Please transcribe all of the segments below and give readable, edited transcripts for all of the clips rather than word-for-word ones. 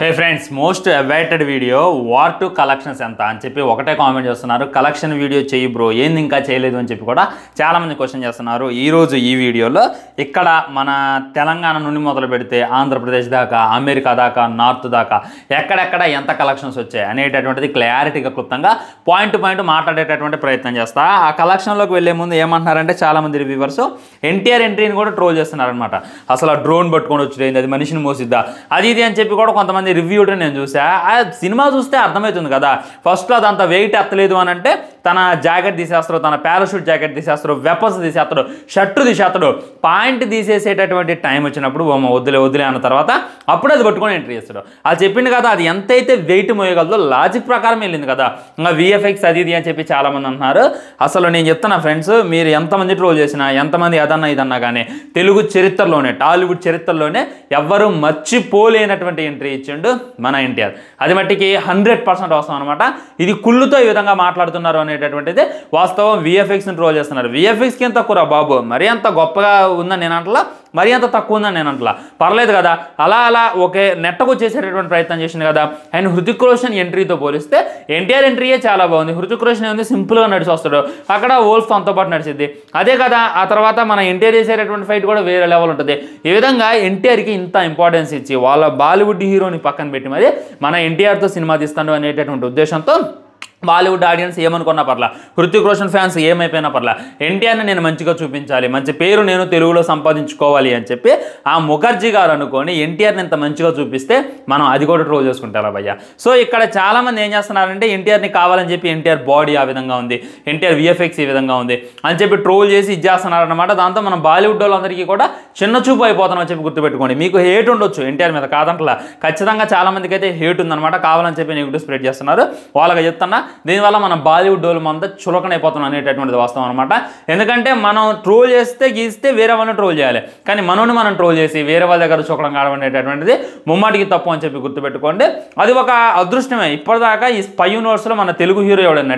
Hey friends, most awaited video war to collections ఎంత అని చెప్పి ఒకటే కామెంట్ చేస్తున్నారు. కలెక్షన్ వీడియో చేయి బ్రో, ఏంది ఇంకా చేయలేదు అని చెప్పి కూడా చాలామంది క్వశ్చన్ చేస్తున్నారు. ఈరోజు ఈ వీడియోలో ఇక్కడ మన తెలంగాణ నుండి మొదలు పెడితే ఆంధ్రప్రదేశ్ దాకా, అమెరికా దాకా, నార్త్ దాకా ఎక్కడెక్కడ ఎంత కలెక్షన్స్ వచ్చాయి అనేటటువంటిది క్లారిటీగా క్లుప్తంగా పాయింట్ టు పాయింట్ మాట్లాడేటటువంటి ప్రయత్నం చేస్తా. ఆ కలెక్షన్లోకి వెళ్ళే ముందు ఏమంటున్నారంటే చాలామంది రివ్యూవర్స్ ఎన్టీఆర్ ఎంట్రీని కూడా ట్రోల్ చేస్తున్నారనమాట. అసలు ఆ డ్రోన్ పట్టుకొని వచ్చేది అది మనిషిని మోసిద్దా అది ఇది అని చెప్పి కూడా కొంతమంది రివ్యూ నేను చూసా. ఆ సినిమా చూస్తే అర్థమవుతుంది కదా, ఫస్ట్లో అదంత వెయిట్ ఎత్తలేదు అని అంటే తన జాకెట్ తీసేస్తాడు, తన పారాషూట్ జాకెట్ తీసేస్తాడు, వెపన్స్ తీసేస్తాడు, షర్టు తీసేస్తాడు, పాయింట్ తీసేసేటటువంటి టైం వచ్చినప్పుడు వదిలే అన్న తర్వాత అప్పుడు అది పట్టుకొని ఎంట్రీ చేస్తాడు. అది చెప్పింది కదా, అది ఎంతైతే వెయిట్ మోయగలదో లాజిక్ ప్రకారం వెళ్ళింది కదా. ఇంకా విఎఫ్ఎక్స్ అది ఇది అని చెప్పి చాలామంది అంటున్నారు. అసలు నేను చెప్తున్నా ఫ్రెండ్స్, మీరు ఎంతమంది ట్రోల్ చేసినా, ఎంతమంది అదన్నా ఇదన్నా కానీ తెలుగు చరిత్రలోనే, టాలీవుడ్ చరిత్రలోనే ఎవ్వరూ మర్చిపోలేనటువంటి ఎంట్రీ ఇచ్చిండు మన ఎన్టీఆర్. అది మట్టికి 100% వాస్తవం అనమాట. ఇది కుళ్ళుతో ఈ విధంగా మాట్లాడుతున్నారు అనేటటువంటిది వాస్తవం. విఎఫ్ఎక్స్ని ట్రోల్ చేస్తున్నారు. విఎఫ్ఎక్స్కి ఎంత తక్కువ బాబు, మరీ అంత గొప్పగా ఉందని నేను అంటలా, మరీ అంత తక్కువ ఉందని నేను అంటలా, పర్లేదు కదా. అలా ఒకే నెట్టకు చేసేటటువంటి ప్రయత్నం చేసింది కదా. అండ్ హృతిక్ రోషన్ ఎంట్రీతో పోలిస్తే ఎన్టీఆర్ ఎంట్రీయే చాలా బాగుంది. హృతిక్ రోషన్ ఏముంది, సింపుల్గా నడిచి వస్తాడు, అక్కడ వోల్ఫ్ తనతో పాటు నడిచింది అదే కదా. ఆ తర్వాత మన ఎన్టీఆర్ చేసేటటువంటి ఫైట్ కూడా వేరే లెవెల్ ఉంటుంది. ఈ విధంగా ఎన్టీఆర్కి ఇంత ఇంపార్టెన్స్ ఇచ్చి వాళ్ళ బాలీవుడ్ హీరోని పక్కన పెట్టి మరి మన ఎన్టీఆర్తో సినిమా తీస్తాడు అనేటటువంటి ఉద్దేశంతో బాలీవుడ్ ఆడియన్స్ ఏమనుకున్నా పర్లా, హృతిక్ రోషన్ ఫ్యాన్స్ ఏమైపోయినా పర్లా, ఎన్టీఆర్ని నేను మంచిగా చూపించాలి, మంచి పేరు నేను తెలుగులో సంపాదించుకోవాలి అని చెప్పి ఆ ముఖర్జీ గారు అనుకొని ఎన్టీఆర్ని ఇంత మంచిగా చూపిస్తే మనం అది కూడా ట్రోల్ చేసుకుంటారా భయ్య. సో ఇక్కడ చాలామంది ఏం చేస్తున్నారంటే ఎన్టీఆర్ని కావాలని చెప్పి ఎన్టీఆర్ బాడీ ఆ విధంగా ఉంది, ఎన్టీఆర్ విఎఫ్ఎక్స్ ఈ విధంగా ఉంది అని చెప్పి ట్రోల్ చేసి ఇచ్చేస్తున్నారనమాట. దాంతో మనం బాలీవుడ్ వాళ్ళందరికీ కూడా చిన్న చూపు అయిపోతాం అని చెప్పి గుర్తుపెట్టుకోండి. మీకు హేట్ ఉండొచ్చు ఎన్టీఆర్ మీద, కాదంటలా, ఖచ్చితంగా చాలామందికి అయితే హేట్ ఉందన్నమాట. కావాలని చెప్పి నెగిటివ్ స్ప్రెడ్ చేస్తున్నారు. వాళ్ళకి చెప్తున్నా, దీనివల్ల మనం బాలీవుడ్ వాళ్ళు అంతా చులకనైపోతున్నాం అనేటటువంటిది వాస్తవం అనమాట. ఎందుకంటే మనం ట్రోల్ చేస్తే గీస్తే వేరే వాళ్ళని ట్రోల్ చేయాలి, కానీ మనోని మనం ట్రోల్ చేసి వేరే వాళ్ళ దగ్గర చులకన కావడం అనేటటువంటిది ముమ్మాటికి తప్పు అని చెప్పి గుర్తుపెట్టుకోండి. అది ఒక అదృష్టమే. ఇప్పటిదాకా ఈ స్పై యూనివర్స్లో మన తెలుగు హీరో ఎవడైనా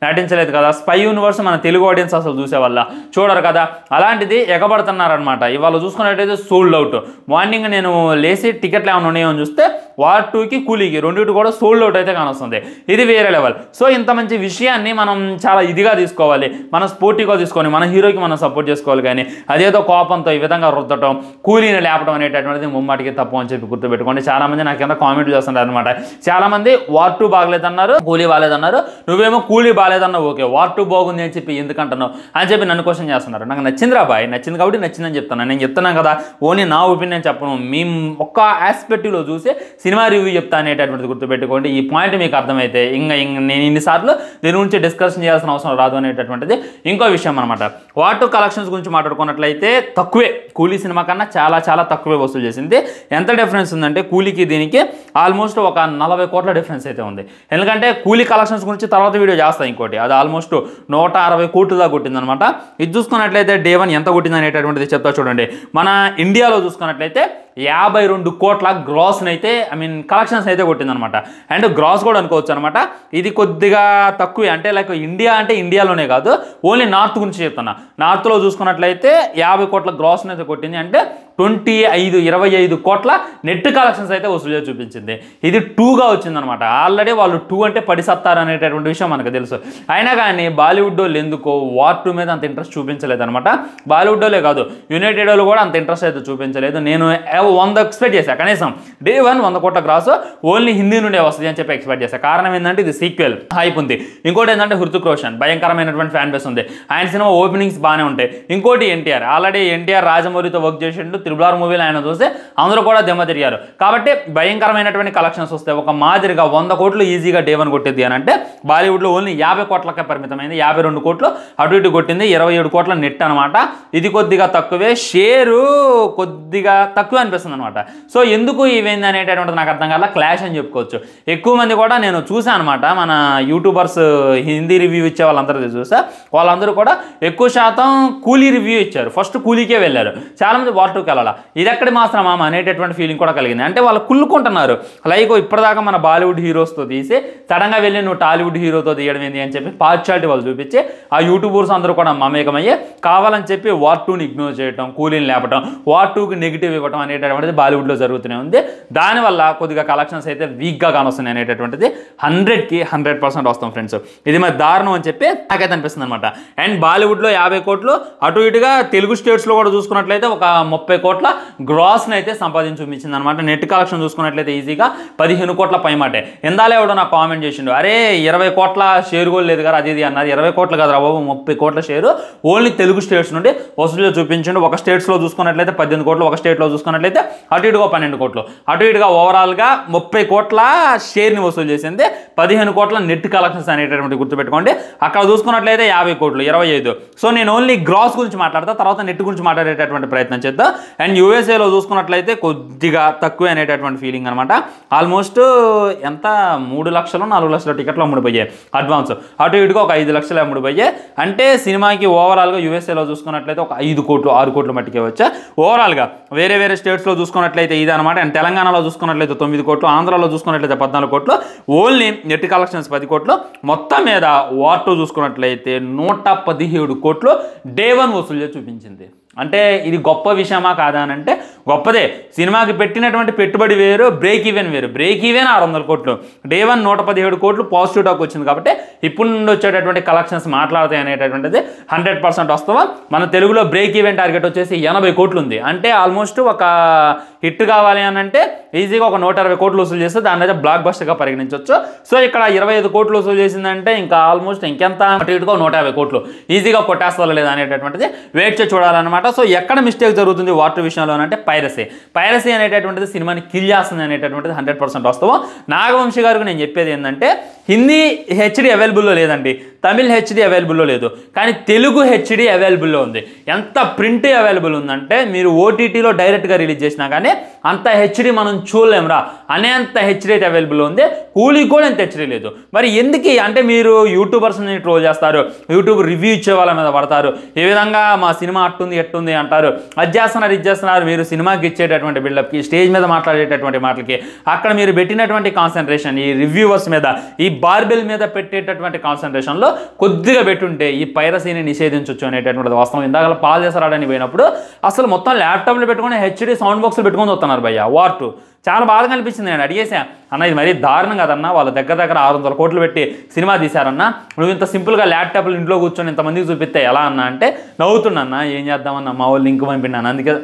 నటించలేదు కదా. స్పై యూనివర్స్ మన తెలుగు ఆడియన్స్ అసలు చూసేవాళ్ళ చూడరు కదా. అలాంటిది ఎగబడుతున్నారనమాట. ఇవాళ చూసుకున్నట్టయితే సోల్డ్ అవుట్. మార్నింగ్ నేను లేచి టికెట్లు ఏమైనా ఉన్నాయో అని చూస్తే వార్ 2కి కూలీకి రెండింటి కూడా సోల్డ్ అవుట్ అయితే కానొస్తుంది. ఇది వేరే లెవెల్. సో ఇంత మంచి విషయాన్ని మనం చాలా ఇదిగా తీసుకోవాలి, మనం స్పోర్టివ్గా తీసుకొని మన హీరోకి మనం సపోర్ట్ చేసుకోవాలి. కానీ అదేదో కోపంతో ఈ విధంగా రుద్దటం, కూలీని లేపడం అనేటటువంటిది ముమ్మాటికి తప్పు అని చెప్పి గుర్తుపెట్టుకోండి. చాలామంది నాకు కింద కామెంట్లు చేస్తున్నారు అనమాట. చాలామంది వార్ 2 బాగలేదన్నారు, కూలీ బాగాలేదన్నారు, నువ్వేమో కూలీ బాగాలేదన్నావు, ఓకే వార్ 2 బాగుంది అని చెప్పి ఎందుకంటున్నావు అని చెప్పి నన్ను క్వశ్చన్ చేస్తున్నారు. నాకు నచ్చింది రా బాయ్, నచ్చింది కాబట్టి నచ్చిందని చెప్తాను. నేను చెప్తున్నాను కదా, ఓన్లీ నా ఒపీనియన్ చెప్పను, మీ ఒక్క ఆస్పెక్టివ్లో చూసి సినిమా రివ్యూ చెప్తా అనేటటువంటిది గుర్తుపెట్టుకోండి. ఈ పాయింట్ మీకు అర్థమైతే ఇంకా నేను ఇన్నిసార్లు దీని గురించి డిస్కషన్ చేయాల్సిన అవసరం రాదు అనేటటువంటిది ఇంకో విషయం అనమాట. వార్ 2 కలెక్షన్స్ గురించి మాట్లాడుకున్నట్లయితే తక్కువే, కూలీ సినిమా కన్నా చాలా చాలా తక్కువే వసూలు చేసింది. ఎంత డిఫరెన్స్ ఉందంటే కూలీకి దీనికి ఆల్మోస్ట్ ఒక 40 కోట్ల డిఫరెన్స్ అయితే ఉంది. ఎందుకంటే కూలీ కలెక్షన్స్ గురించి తర్వాత వీడియో చేస్తాను ఇంకోటి, అది ఆల్మోస్ట్ 160 కోట్లు దాకా కొట్టిందనమాట. ఇది చూసుకున్నట్లయితే డే 1 ఎంత కొట్టింది అనేటటువంటిది చెప్తా చూడండి. మన ఇండియాలో చూసుకున్నట్లయితే 52 కోట్ల గ్రాస్ని అయితే కలెక్షన్స్ అయితే కొట్టిందనమాట. అండ్ గ్రాస్ కూడా అనుకోవచ్చు అనమాట. ఇది కొద్దిగా తక్కువే, అంటే లైక్ ఇండియా అంటే ఇండియాలోనే కాదు, ఓన్లీ నార్త్ గురించి చెప్తున్నా. నార్త్లో చూసుకున్నట్లయితే 50 కోట్ల గ్రాస్ని అయితే కొట్టింది. అంటే 25 కోట్ల నెట్ కలెక్షన్స్ అయితే వసూలు చేసి చూపించింది. ఇది 2గా వచ్చిందనమాట. ఆల్రెడీ వాళ్ళు 2 అంటే పడిసత్తారు అనేటటువంటి విషయం మనకు తెలుసు. అయినా కానీ బాలీవుడ్ వాళ్ళు ఎందుకో వార్ 2 మీద అంత ఇంట్రెస్ట్ చూపించలేదు అనమాట. బాలీవుడ్ వాళ్ళే కాదు, యునైటెడ్ వాళ్ళు కూడా అంత ఇంట్రెస్ట్ అయితే చూపించలేదు. నేను 100 ఎక్స్పెక్ట్ చేశాను, కనీసం డే 1 100 కోట్ల గ్రాస్ ఓన్లీ హిందీ నుండే వస్తుంది అని చెప్పి ఎక్స్పెక్ట్ చేశాను. కారణం ఏంటంటే ఇది సీక్వెల్ హైప్ ఉంది. ఇంకోటి ఏంటంటే హృతిక్ రోషన్ భయంకరమైనటువంటి ఫ్యాన్ బేస్ ఉంది. ఆయన సినిమా ఓపెనింగ్స్ బాగానే ఉంటాయి. ఇంకోటి ఎన్టీఆర్, ఆల్రెడీ ఎన్టీఆర్ రాజమౌళితో వర్క్ చేసిండు. త్రిబుల్ మూవీలో ఆయన చూస్తే అందరూ కూడా దెమ్మ తిరిగారు. కాబట్టి భయంకరమైనటువంటి కలెక్షన్స్ వస్తాయి. ఒక మాదిరిగా 100 కోట్లు ఈజీగా డే 1 కొట్టింది అని అంటే బాలీవుడ్లో ఓన్లీ 50 కోట్లకే పరిమితమైంది. 52 కోట్లు అటు ఇటు కొట్టింది. 27 కోట్ల నెట్ అనమాట. ఇది కొద్దిగా తక్కువే, షేరు కొద్దిగా తక్కువ అనిపిస్తుంది అనమాట. సో ఎందుకు ఇవేంది అనేటటువంటిది నాకు అర్థం కాల, క్లాష్ అని చెప్పుకోవచ్చు. ఎక్కువ మంది కూడా నేను చూసాను అనమాట, మన యూట్యూబర్స్ హిందీ రివ్యూ ఇచ్చే వాళ్ళందరూ చూసా, వాళ్ళందరూ కూడా ఎక్కువ శాతం కూలీ రివ్యూ ఇచ్చారు. ఫస్ట్ కూలీకే వెళ్ళారు. చాలామంది వార్ 2కి వెళ్ళాలి. ఇది ఎక్కడి మాత్రం అనేటటువంటి ఫీలింగ్ కూడా కలిగింది. అంటే వాళ్ళు కుళ్ళుకుంటున్నారు. లైక్ ఇప్పటిదాకా మన బాలీవుడ్ హీరోస్తో తీసి సడన్గా వెళ్ళి నువ్వు టాలీవుడ్ హీరోతో తీయడం ఏంది అని చెప్పి పార్షాలిటీ వాళ్ళు చూపించి ఆ యూట్యూబర్స్ అందరూ కూడా మమేకమయ్యే కావాలని చెప్పి వార్ 2ని ఇగ్నోర్ చేయడం, కూలీని లేపడం, వార్ 2కి నెగిటివ్ ఇవ్వడం అనేటటువంటి అనేటటువంటిది బాలీవుడ్లో జరుగుతూనే ఉంది. దానివల్ల కొద్దిగా కలెక్షన్స్ అయితే వీక్గా కానొస్తున్నాయి అనేటటువంటిది 100కి 100% వస్తాం ఫ్రెండ్స్. ఇది మరి దారుణం అని చెప్పి నాకైతే అనిపిస్తుంది అనమాట. అండ్ బాలీవుడ్లో 50 కోట్లు, అటు ఇటుగా తెలుగు స్టేట్స్లో కూడా చూసుకున్నట్లయితే ఒక 30 కోట్ల గ్రాస్ని అయితే సంపాదించి చూపించింది అనమాట. నెట్ కలెక్షన్ చూసుకున్నట్లయితే ఈజీగా 15 కోట్ల పైమాటే. ఎందాలే ఎవడో నాకు కామెంట్ చేసిండు, అరే 20 కోట్ల షేర్ కూడా లేదు కదా అది ఇది అన్నది. 20 కోట్లు కదా బాబు, 30 కోట్ల షేరు ఓన్లీ తెలుగు స్టేట్స్ నుండి వసూలు చూపించండు. ఒక స్టేట్స్లో చూసుకున్నట్లయితే 18 కోట్లు, ఒక స్టేట్లో చూసుకున్నట్లయితే అటు ఇటుగా 12 కోట్లు, అటు ఇటుగా ఓవరాల్గా 30 కోట్ల షేర్ని వసూలు చేసింది. 15 కోట్ల నెట్ కలెక్షన్స్ అనేటటువంటి గుర్తుపెట్టుకోండి. అక్కడ చూసుకున్నట్లయితే 50 కోట్లు, 25. సో నేను ఓన్లీ గ్రాస్ గురించి మాట్లాడతా, తర్వాత నెట్ గురించి మాట్లాడేటటువంటి ప్రయత్నం చేద్దాం. అండ్ యూఎస్ఏలో చూసుకున్నట్లయితే కొద్దిగా తక్కువ అనేటటువంటి ఫీలింగ్ అనమాట. ఆల్మోస్ట్ ఎంత 3 లక్షలు 4 లక్షల టికెట్లు అమ్ముడుపోయాయి అడ్వాన్స్, అటు ఇటుగా ఒక 5 లక్షలు అమ్ముడుపోయాయి. అంటే సినిమాకి ఓవరాల్గా యూఎస్ఏలో చూసుకున్నట్లయితే ఒక 5 కోట్లు 6 కోట్ల మట్టికే వచ్చా. ఓవరాల్గా వేరే వేరే స్టేట్స్లో చూసుకున్నట్లయితే ఇది అనమాట. అండ్ తెలంగాణలో చూసుకున్నట్లయితే 9 కోట్లు, ఆంధ్రాలో చూసుకున్నట్లయితే 14 కోట్లు, ఓన్లీ నెట్ కలెక్షన్స్ 10 కోట్లు. మొత్తం మీద వార్ 2 చూసుకున్నట్లయితే 117 కోట్లు డే 1 వసూలు చేసి చూపించింది. అంటే ఇది గొప్ప విషయమా కాదా అని అంటే గొప్పదే. సినిమాకి పెట్టినటువంటి పెట్టుబడి వేరు, బ్రేక్ ఈవెన్ వేరు. బ్రేక్ ఈవెన్ 600 కోట్లు, డే 1 117 కోట్లు పాజిటివ్ టాక్ వచ్చింది. కాబట్టి ఇప్పుడు నుండి వచ్చేటటువంటి కలెక్షన్స్ మాట్లాడతాయి అనేటటువంటిది 100% వస్తావా. మన తెలుగులో బ్రేక్ ఈవెన్ టార్గెట్ వచ్చేసి 80 కోట్లు ఉంది. అంటే ఆల్మోస్ట్ ఒక హిట్ కావాలి అని అంటే ఈజీగా ఒక 120 కోట్లు వసూలు చేస్తే దాన్ని అయితే బ్లాక్ బస్టర్గా పరిగణించవచ్చు. సో ఇక్కడ 25 కోట్లు వసూలు చేసిందంటే ఇంకా ఆల్మోస్ట్ ఇంకెంత అటు ఇటుగా 150 కోట్లు ఈజీగా కొట్టేస్తాలో లేదా అనేటటువంటిది వెయిట్ చేసి చూడాలన్నమాట. సో ఎక్కడ మిస్టేక్ జరుగుతుంది వార్ 2 విషయంలో అంటే పైరసీ అనేటటువంటిది సినిమాని కిల్ చేస్తుంది అనేటటువంటిది 100% వస్తావు. నాగవంశి గారికి నేను చెప్పేది ఏంటంటే హిందీ హెచ్డి అవైలబుల్లో లేదండి, తమిళ్ హెచ్డి అవైలబుల్లో లేదు, కానీ తెలుగు హెచ్డి అవైలబుల్లో ఉంది. ఎంత ప్రింట్ అవైలబుల్ ఉందంటే మీరు ఓటీటీలో డైరెక్ట్గా రిలీజ్ చేసినా కానీ అంత హెచ్డి మనం చూడలేమురా అనేంత హెచ్డి అయితే అవైలబుల్లో ఉంది. కూలీకి కూడా అంత హెచ్డి లేదు. మరి ఎందుకు అంటే మీరు యూట్యూబర్స్ని ట్రోల్ చేస్తారు, యూట్యూబ్ రివ్యూ ఇచ్చే వాళ్ళ మీద పడతారు, ఏ విధంగా మా సినిమా అట్టుంది అంటారు, అది చేస్తున్నారు. మీరు సినిమాకి ఇచ్చేటటువంటి బిల్డప్కి, స్టేజ్ మీద మాట్లాడేటటువంటి మాటలకి, అక్కడ మీరు పెట్టినటువంటి కాన్సన్ట్రేషన్ ఈ రివ్యూవర్స్ మీద, ఈ బార్బెల్ మీద పెట్టేటటువంటి కాన్సన్ట్రేషన్లో కొద్దిగా పెట్టుంటే ఈ పైరసీని నిషేధించవచ్చు అనేటటువంటిది వాస్తవం. ఇందాక పాల్ చేసారాడని పోయినప్పుడు అసలు మొత్తం ల్యాప్టాప్లు పెట్టుకుని హెచ్డి సౌండ్ బాక్స్లు పెట్టుకొని వస్తున్నారు భయ్య. వార్ 2 చాలా బాధగా అనిపించింది. నేను అడిగేసా, అన్న ఇది మరీ దారుణం కదన్నా, వాళ్ళ దగ్గర 600 కోట్లు పెట్టి సినిమా తీశారన్నా, నువ్వు ఇంత సింపుల్గా ల్యాప్టాప్లు ఇంట్లో కూర్చొని ఇంతమందికి చూపిస్తే ఎలా అన్నా అంటే నవ్వుతున్నా. ఏం చేద్దామన్నా, మా వాళ్ళు లింక్ పంపినాను, అందుకే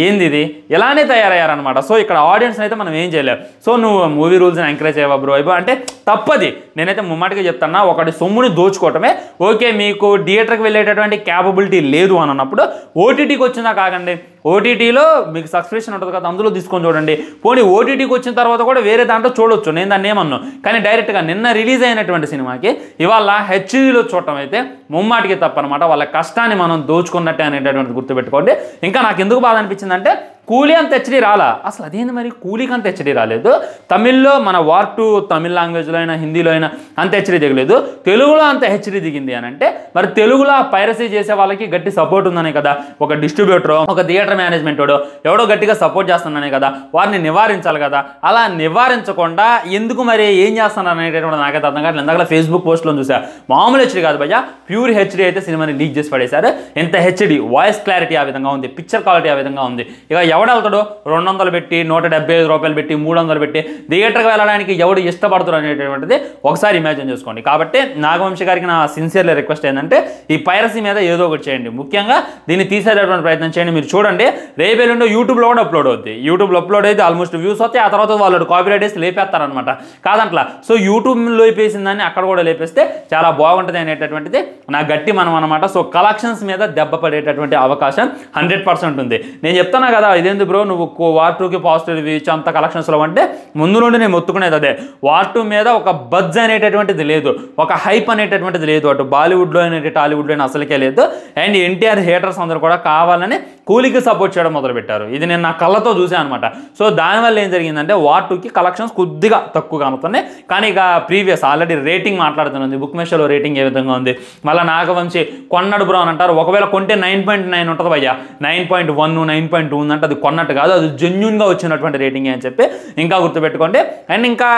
ఏంది ఇది ఇలానే తయారయ్యారనమాట. సో ఇక్కడ ఆడియన్స్ అయితే మనం ఏం చేయలేము. సో నువ్వు మూవీ రూల్స్ని ఎంకరేజ్ చేయవా బ్రో అంటే తప్పది. నేనైతే ముమ్మాటిగా చెప్తాను, ఒకటి సొమ్ముని దోచుకోవటమే ఓకే. మీకు థియేటర్కి వెళ్ళేటటువంటి క్యాపబిలిటీ లేదు అని అన్నప్పుడు ఓటీటీకి వచ్చిందా కాకండి, ఓటీటీలో మీకు సబ్స్క్రిప్షన్ ఉంటుంది కదా, అందులో తీసుకొని చూడండి. పోనీ ఓటీటీకి వచ్చిన తర్వాత కూడా వేరే దాంట్లో చూడొచ్చు, నేను దాన్ని ఏమన్నాను. కానీ డైరెక్ట్గా నిన్న రిలీజ్ అయినటువంటి సినిమాకి ఇవాళ హెచ్డీలో చూడటం అయితే ముమ్మాటికి తప్పనమాట. వాళ్ళ కష్టాన్ని మనం దోచుకున్నట్టే అనేటటువంటిది గుర్తుపెట్టుకోండి. ఇంకా నాకు ఎందుకు బాధ అనిపించిందంటే కూలీ అంత హెచ్డీ రాలా, అసలు అదేంది మరి కూలీకి అంత హెచ్డీ రాలేదు. తమిళ్లో మన వార్ 2 తమిళ్ లాంగ్వేజ్లో అయినా హిందీలో అయినా అంత హెచ్డీ దిగలేదు, తెలుగులో అంత హెచ్డీ దిగింది అని అంటే మరి తెలుగులో పైరసీ చేసే వాళ్ళకి గట్టి సపోర్ట్ ఉందనే కదా, ఒక డిస్ట్రిబ్యూటర్, ఒక థియేటర్ మేనేజ్మెంట్ ఎవడో గట్టిగా సపోర్ట్ చేస్తున్నానే కదా, వారిని నివారించాలి కదా. అలా నివారించకుండా ఎందుకు మరి ఏం చేస్తున్నారు అనేటటువంటి నాకైతే అర్థం కాదు. ఇందాక ఫేస్బుక్ పోస్ట్లో చూసా, మామూలు హెచ్డీ కాదు భయ్యా, ప్యూర్ హెచ్డీ అయితే సినిమాని లీక్ చేసి పడేశారు. ఎంత హెచ్డీ, వాయిస్ క్లారిటీ ఆ విధంగా ఉంది, పిక్చర్ క్వాలిటీ ఆ విధంగా ఉంది. ఇక ఎవడెళ్తాడో 200 పెట్టి 175 రూపాయలు పెట్టి 300 పెట్టి థియేటర్కి వెళ్ళడానికి ఎవడు ఇష్టపడతారు అనేటటువంటిది ఒకసారి ఇమాజిన్ చేసుకోండి. కాబట్టి నాగవంశి గారికి నా సిన్సియర్లీ రిక్వెస్ట్ ఏంటంటే ఈ పైరసీ మీద ఏదో ఒకటి చేయండి, ముఖ్యంగా దీన్ని తీసేటటువంటి ప్రయత్నం చేయండి. మీరు చూడండి రేపేలుండో యూట్యూబ్లో కూడా అప్లోడ్ అవుద్ది, యూట్యూబ్లో అప్లోడ్ అయితే ఆల్మోస్ట్ వ్యూస్ వస్తాయి, ఆ తర్వాత వాళ్ళు కాపీరైట్ వేసి లేపేస్తారనమాట కాదంట్లా. సో యూట్యూబ్లో లేపేసిన దాన్ని అక్కడ కూడా లేపేస్తే చాలా బాగుంటుంది అనేటటువంటిది నా గట్టి మనం అనమాట. సో కలెక్షన్స్ మీద దెబ్బ పడేటటువంటి అవకాశం 100% ఉంది. నేను చెప్తాను కదా, ఇదేంది బ్రో నువ్వు వార్ 2కి పాజిటివ్ రివ్యూ ఇచ్చి అంత కలెక్షన్స్లో అంటే ముందు నుండి నేను మొత్తుకునేది అదే. వార్ 2 మీద ఒక బజ్ అనేటటువంటిది లేదు, ఒక హైప్ అనేటటువంటిది లేదు, అటు బాలీవుడ్లో అయినా టాలీవుడ్లో అయినా అసలుకే లేదు. అండ్ ఎన్టీఆర్ హేటర్స్ అందరూ కూడా కావాలని కూలీకి సపోర్ట్ చేయడం మొదలుపెట్టారు. ఇది నేను నా కళ్ళతో చూసాను అనమాట. సో దానివల్ల ఏం జరిగిందంటే వార్ 2కి కలెక్షన్స్ కొద్దిగా తక్కువగా అవుతున్నాయి. కానీ ఇక ప్రీవియస్ ఆల్రెడీ రేటింగ్ మాట్లాడుతుంది, బుక్ మై షోలో రేటింగ్ ఏ విధంగా ఉంది, మళ్ళీ నాగవంశి కొన్నాడు బ్రో అని అంటారు. ఒకవేళ కొంటే 9.9 ఉంటుంది భయ్యా, 9.1 9.2 ఉందంటే అది కొన్నట్టు కాదు, అది జెన్యూన్గా వచ్చినటువంటి రేటింగ్ అని చెప్పి ఇంకా గుర్తుపెట్టుకోండి. అండ్ ఇంకా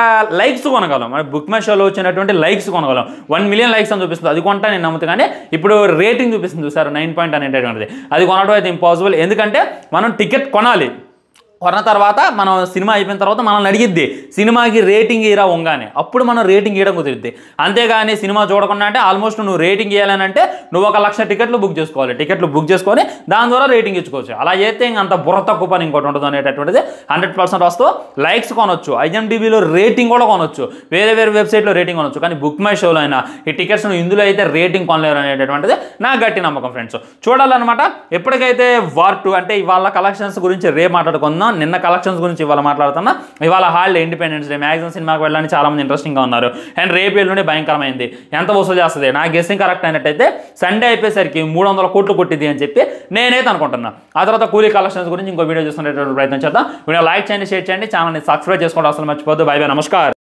లైక్స్ కొనగలం, బుక్ మై షోలో వచ్చినటువంటి లైక్స్ కొనగలం. 1 మిలియన్ లైక్స్ అని చూపిస్తుంది, అది కొంటా నేను నమ్ముతా. కానీ ఇప్పుడు రేటింగ్ చూపిస్తుంది చూసారు 9 అనేటటువంటిది, అది కొనడం అయితే ఇంపాసిబుల్. ఎందుకంటే మనం టికెట్ కొనాలి, కొన్న తర్వాత మనం సినిమా అయిపోయిన తర్వాత మనల్ని అడిగిద్ది సినిమాకి రేటింగ్ ఇరా ఉంగానే, అప్పుడు మనం రేటింగ్ ఇవ్వడం కుదిరిద్ది. అంతేగాని సినిమా చూడకుండా అంటే ఆల్మోస్ట్ నువ్వు రేటింగ్ ఇవ్వాలని అంటే నువ్వు 1,00,000 టికెట్లు బుక్ చేసుకోవాలి. టికెట్లు బుక్ చేసుకొని దాని ద్వారా రేటింగ్ ఇచ్చుకోవచ్చు. అలా చేస్తే ఇంక అంత బుర్ర తక్కువ పని ఇంకోటి ఉంటుంది అనేటటువంటిది 100% వస్తూ లైక్స్ కొనొచ్చు, IMDbలో రేటింగ్ కూడా కొనొచ్చు, వేరే వేరే వెబ్సైట్లో రేటింగ్ కొనొచ్చు. కానీ బుక్ మై షోలో అయినా ఈ టికెట్స్ ఇందులో అయితే రేటింగ్ కొనలేరు అనేటటువంటిది నా గట్టి నమ్మకం ఫ్రెండ్స్. చూడాలన్నమాట. ఎప్పటికైతే వార్ 2 అంటే ఇవాళ కలెక్షన్స్ గురించి రేపు మాట్లాడుకుందాం. నిన్న కలెక్షన్స్ గురించి ఇవాళ మాట్లాడుతున్నా. ఇవాళ హాలిడే, ఇండిపెండెన్స్ డే, మ్యాక్సిమం సినిమాకి వెళ్ళడానికి చాలా మంది ఇంట్రెస్టింగ్గా ఉన్నారు. అండ్ రేపు ఎల్లుండి భయంకరమైంది. ఎంత వసూలు చేస్తుంది? నా గెస్సింగ్ కరెక్ట్ అయినట్టయితే సండే అయిపోయేసరికి 300 కోట్లు కొట్టింది అని చెప్పి నేనైతే అనుకుంటున్నా. ఆ తర్వాత కూలీ కలెక్షన్స్ గురించి ఇంకో వీడియో చూసుకునేటువంటి ప్రయత్నం చేద్దాం. వీడియో లైక్ చేయండి, షేర్ చేయండి, ఛానల్ని సబ్స్క్రైబ్ చేసుకోవడం అసలు మర్చిపోద్దు. బై బై, నమస్కారం.